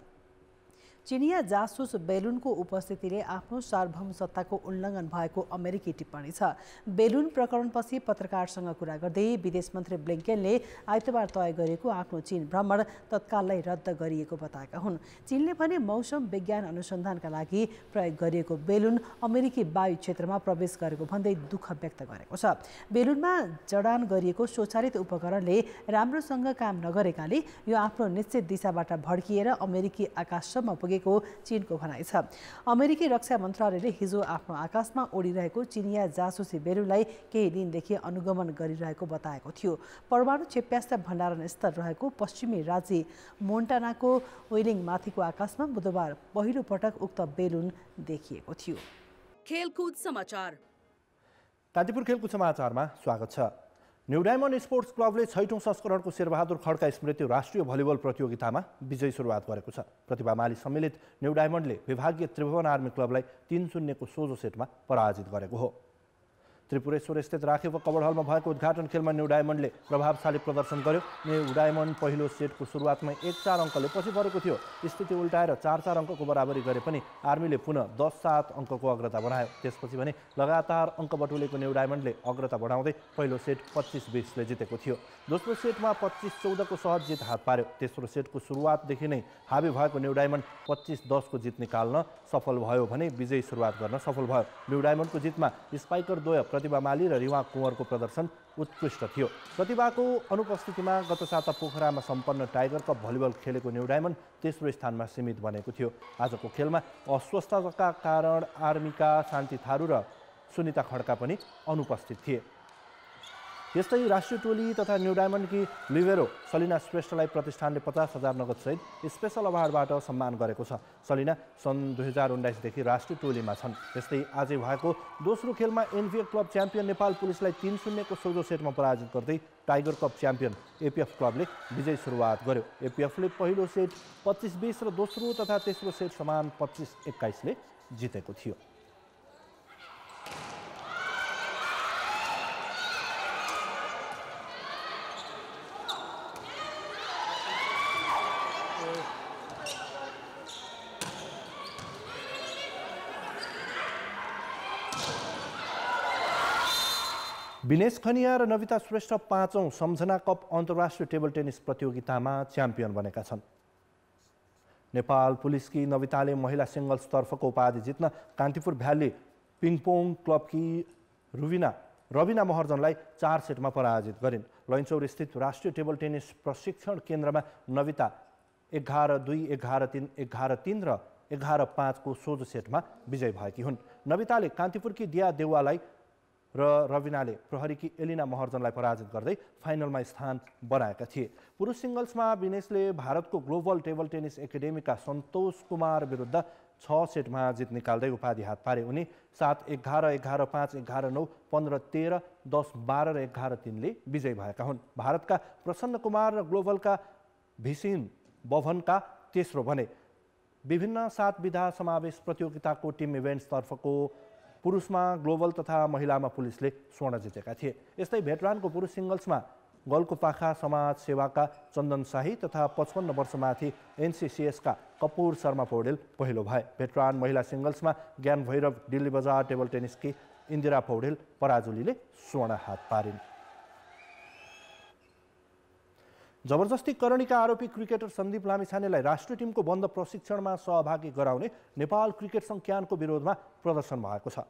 चिनिया जासुस बेलुनको उपस्थितिले आफ्नो सार्वभौम सत्ताको उल्लङ्घन भएको अमेरिकी टिप्पणी छ। बेलुन प्रकरणपछि पत्रकारसँग कुरा गर्दै विदेश मन्त्री ब्लिङ्केनले आइतबार तय गरेको आफ्नो चीन भ्रमण तत्कालै रद्द गरिएको बताएका हुन्। चीनले भने मौसम विज्ञान अनुसन्धानका लागि प्रयोग गरिएको बेलुन अमेरिकी वायु क्षेत्रमा प्रवेश गरेको भन्दै दुःख व्यक्त गरेको छ। बेलुनमा जडान गरिएको स्वचालित उपकरणले राम्रोसँग काम नगरेकाले यो आफ्नो निश्चित दिशाबाट भड्किएर अमेरिकी आकाशसम्म पुगेको चीनको भनाइ छ। अमेरिकी रक्षा मन्त्रालयले हिजो आफ्नो आकाशमा उडिरहेको चिनिया जासुसी बेलुनलाई केही दिनदेखि अनुगमन गरिरहेको बताएको थियो। परमाणु क्षेप्यास्त्र भण्डारण स्तर रहेको पश्चिमी राज्य मोन्टानाको वेलिङ माथिको आकाशमा बुधबार पहिलो पटक उक्त बेलुन देखिएको थियो। खेलकुद समाचार। कान्तिपुर खेलकुद समाचारमा स्वागत छ। न्यू डायमन्ड स्पोर्ट्स क्लबले 6औं संस्करणको शेरबहादुर खड्का स्मृति राष्ट्रिय भलिबल प्रतियोगितामा विजयी सुरुवात गरेको छ। प्रतिभा माली सम्मिलित न्यू डायमन्डले विभागीय त्रिभुवन आर्मी क्लबलाई 3-0 को सोझो सेटमा पराजित गरेको हो। त्रिपुरेश्वर स्थित राखेको कबड हलमा भएको उद्घाटन खेलमा न्यू डायमन्डले प्रभावशाली प्रदर्शन गर्यो। न्यू डायमन्ड पहिलो सेटको सुरुवातमै 1-4 अङ्कले पछि परेको थियो। स्थिति उल्टाएर 4-4 अङ्कको बराबरी गरे पनि आर्मीले पुनः 10-7 अङ्कको अग्रता बढायो। त्यसपछि भने लगातार अङ्क बटुलेको न्यू डायमन्डले अग्रता बढाउँदै पहिलो सेट 25-20 ले जितेको थियो। दोस्रो सेटमा 25-14 को सहज जित हात पार्यो। तेस्रो सेटको सुरुवातदेखि नै हावी भएको न्यू डायमन्ड 25-10 को जित निकाल्न सफल भयो भने विजयी सुरुवात गर्न सफल भयो। न्यू डायमन्डको जितमा स्पाइकर द्वय प्रतिभा माली र रिवा कुँवरको प्रदर्शन उत्कृष्ट थियो। प्रतिभाको अनुपस्थितिमा गत साता पोखरामा सम्पन्न टाइगर कप भलिबल खेलेको न्यू डायमन्ड तेस्रो स्थानमा सीमित बनेको थियो। आजको खेलमा अस्वस्थताका कारण आर्मीका शान्ति थारू र सुनिता खड्का पनि अनुपस्थित थिए। यस्तै राष्ट्रिय टोली तथा न्यू डायमन्डकी लिबेरो सलिना श्रेष्ठलाई प्रतिष्ठानले 50,000 नगद सहित स्पेशल अवार्डबाट सम्मान गरेको छ। सलिना सन् 2019 देखि राष्ट्रिय टोलीमा छन्। यस्तै आजै भएको दोस्रो खेलमा एनभिएफ क्लब च्याम्पियन नेपाल पुलिसलाई 3-0 को सोझो सेटमा पराजित गर्दै टाइगर कप च्याम्पियन एपीएफ क्लबले विजयी सुरुवात गर्यो। एपीएफले पहिलो सेट 25-20 र दोस्रो तथा तेस्रो सेट समान 25-21 ले जितेको थियो। विनेश खनिया र नविता श्रेष्ठ 5औं सम्झना कप अन्तर्राष्ट्रिय टेबल टेनिस प्रतियोगितामा च्याम्पियन बनेका छन्। नेपाल पुलिसकी नविताले महिला सिङ्गल्सतर्फको उपाधि जित्न कान्तिपुर भ्याली पिङपोङ क्लबकी रविना महर्जनलाई 4 सेटमा पराजित गरिन्। लैनचौर स्थित राष्ट्रिय टेबल टेनिस प्रशिक्षण केन्द्रमा नविता 11-2, 11-3, 11-3 र 11-5 को सोझो सेटमा विजयी भएकी हुन्। नविताले कान्तिपुरकी दिया देउवालाई र रविनाले प्रहरीकी एलिना महर्जनलाई पराजित गर्दै फाइनलमा स्थान बनाएका थिए। पुरुष सिङ्गल्समा विनेशले भारतको global table tennis एकाडेमीका Santosh Kumar विरुद्ध 6 सेटमा जित निकाल्दै उपाधि हात पारे। उनी 7-11, 11-5, 11-9, 15-13, 10-12 र 11-3 ले विजयी भएका हुन्। भारतका प्रसन्न कुमार र ग्लोबलका भिसिन बभनका तेस्रो भने। विभिन्न 7 विधा समावेश प्रतियोगिताको टिम इभेन्ट्सतर्फको पुरुषमा ग्लोबल तथा महिलामा पुलिसले स्वर्ण जितेका थिए। यस्तै भेटरानको पुरुष सिङ्गल्समा गलको पाखा समाज सेवाका चन्दन शाही तथा 55 वर्षमाथि एनसीसीएसका कपुर शर्मा पौडेल पहिलो भए। भेटरान महिला सिङ्गल्समा ज्ञान भैरव दिल्ली बजार टेबल टेनिसकी इन्दिरा पौडेल पराजुलीले स्वर्ण हात पारिन्। जबरजस्ती करणीका आरोपी क्रिकेटर सन्दीप लामिछानेलाई राष्ट्रिय टिमको बन्द प्रशिक्षणमा सहभागी गराउने नेपाल क्रिकेट सङ्घ क्यानको विरोधमा प्रदर्शन भएको छ।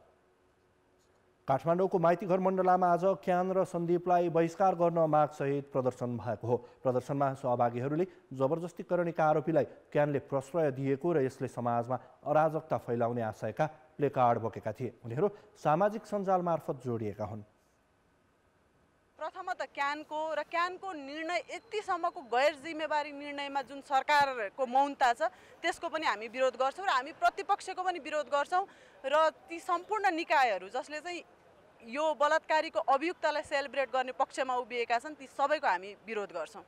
काठमाडौँको माइतीघर मण्डलामा आज क्यान र सन्दीपलाई बहिष्कार गर्न मागसहित प्रदर्शन भएको हो। प्रदर्शनमा सहभागीहरूले जबरजस्ती करणीका आरोपीलाई क्यानले प्रश्रय दिएको र यसले समाजमा अराजकता फैलाउने आशयका प्लेकार्ड बोकेका थिए। उनीहरू सामाजिक सञ्जाल मार्फत जोडिएका हुन्। प्रथमतः क्यानको र क्यानको निर्णय यतिसम्मको गैर जिम्मेवारी निर्णयमा जुन सरकारको मौनता छ त्यसको पनि हामी विरोध गर्छौँ र हामी प्रतिपक्षको पनि विरोध गर्छौँ र ती सम्पूर्ण निकायहरू जसले चाहिँ यो बलात्कारीको अभियुक्तलाई सेलिब्रेट गर्ने पक्षमा उभिएका छन् ती सबैको हामी विरोध गर्छौँ।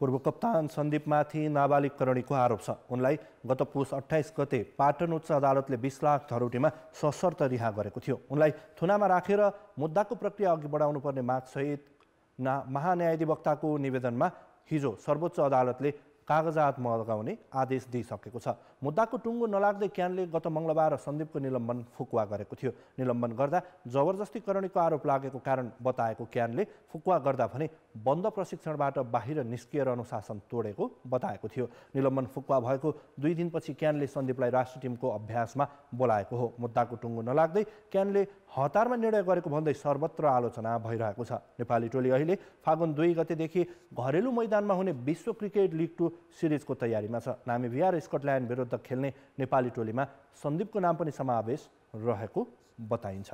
पूर्व कप्तान सन्दीपमाथि नाबालिगकरणीको आरोप छ। उनलाई गत पुस 28 गते पाटन उच्च अदालतले 20 लाख धरोटीमा सशर्त रिहा गरेको थियो। उनलाई थुनामा राखेर मुद्दाको प्रक्रिया अघि बढाउनुपर्ने मागसहित महान्यायाधिवक्ताको निवेदनमा हिजो सर्वोच्च अदालतले कागजात मगाउने आदेश दिइसकेको छ। मुद्दाको टुङ्गो नलाग्दै क्यानले गत मङ्गलबार सन्दीपको निलम्बन फुकुवा गरेको थियो। निलम्बन गर्दा जबरजस्तीकरणीको आरोप लागेको कारण बताएको क्यानले फुकुवा गर्दा भने बन्द प्रशिक्षणबाट बाहिर निस्किएर अनुशासन तोडेको बताएको थियो। निलम्बन फुकुवा भएको 2 दिनपछि क्यानले सन्दीपलाई राष्ट्रिय टिमको अभ्यासमा बोलाएको हो। मुद्दाको टुङ्गो नलाग्दै क्यानले हतारमा निर्णय गरेको भन्दै सर्वत्र आलोचना भइरहेको छ। नेपाली टोली अहिले फागुन 2 गतेदेखि घरेलु मैदानमा हुने विश्व क्रिकेट लिग 2 सिरिजको तयारीमा छ। नामिबिया र स्कटल्यान्ड विरुद्ध खेल्ने नेपाली टोलीमा सन्दीपको नाम पनि समावेश रहेको बताइन्छ।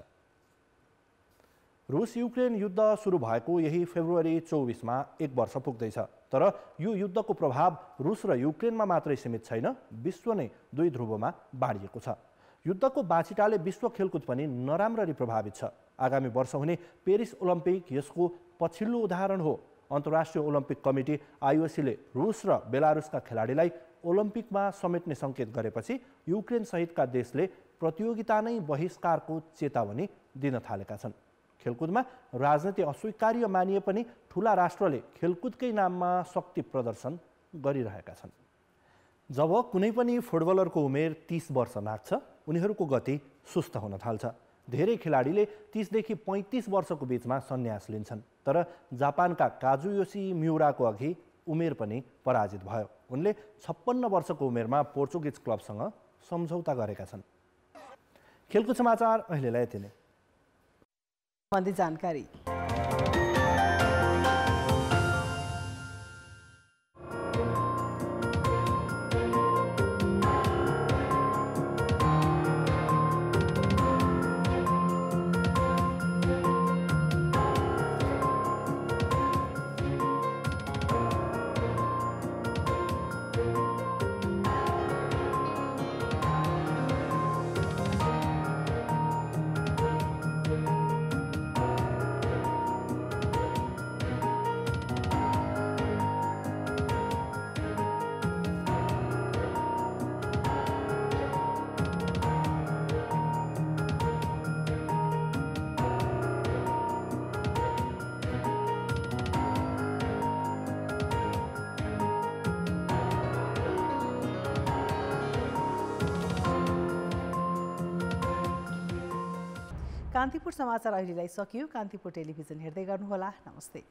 रुस युक्रेन युद्ध सुरु भएको यही फेब्रुअरी 24 मा 1 वर्ष पुग्दैछ। तर यो युद्धको प्रभाव रुस र युक्रेनमा मात्रै सीमित छैन, विश्व नै 2 ध्रुवमा बाँडिएको छ। युद्धको बाछिटाले विश्व खेलकुद पनि नराम्ररी प्रभावित छ। आगामी वर्ष हुने पेरिस ओलम्पिक यसको पछिल्लो उदाहरण हो। अन्तर्राष्ट्रिय ओलम्पिक कमिटी आइओसीले रुस र बेलारुसका खेलाडीलाई ओलम्पिकमा समेट्ने सङ्केत गरेपछि युक्रेन सहितका देशले प्रतियोगिता नै बहिष्कारको चेतावनी दिन थालेका छन्। खेलकुदमा राजनीति अस्वीकार्य मानिए पनि ठुला राष्ट्रले खेलकुदकै नाममा शक्ति प्रदर्शन गरिरहेका छन्। जब कुनै पनि फुटबलरको उमेर 30 वर्ष नाग्छ उनीहरूको गति सुस्त हुन थाल्छ। धेरै खेलाडीले 30 देखि 35 वर्षको बीचमा सन्यास लिन्छन्। तर जापानका काजुयोसी मिउराको अघि उमेर पनि पराजित भयो। उनले 56 वर्षको उमेरमा पोर्चुगिज क्लबसँग सम्झौता गरेका छन्। खेलकुद समाचार अहिलेलाई यति नै। जानकारी कान्तिपुर समाचार अहिलेलाई सकियो। कान्तिपुर टेलिभिजन हेर्दै गर्नुहोला। नमस्ते।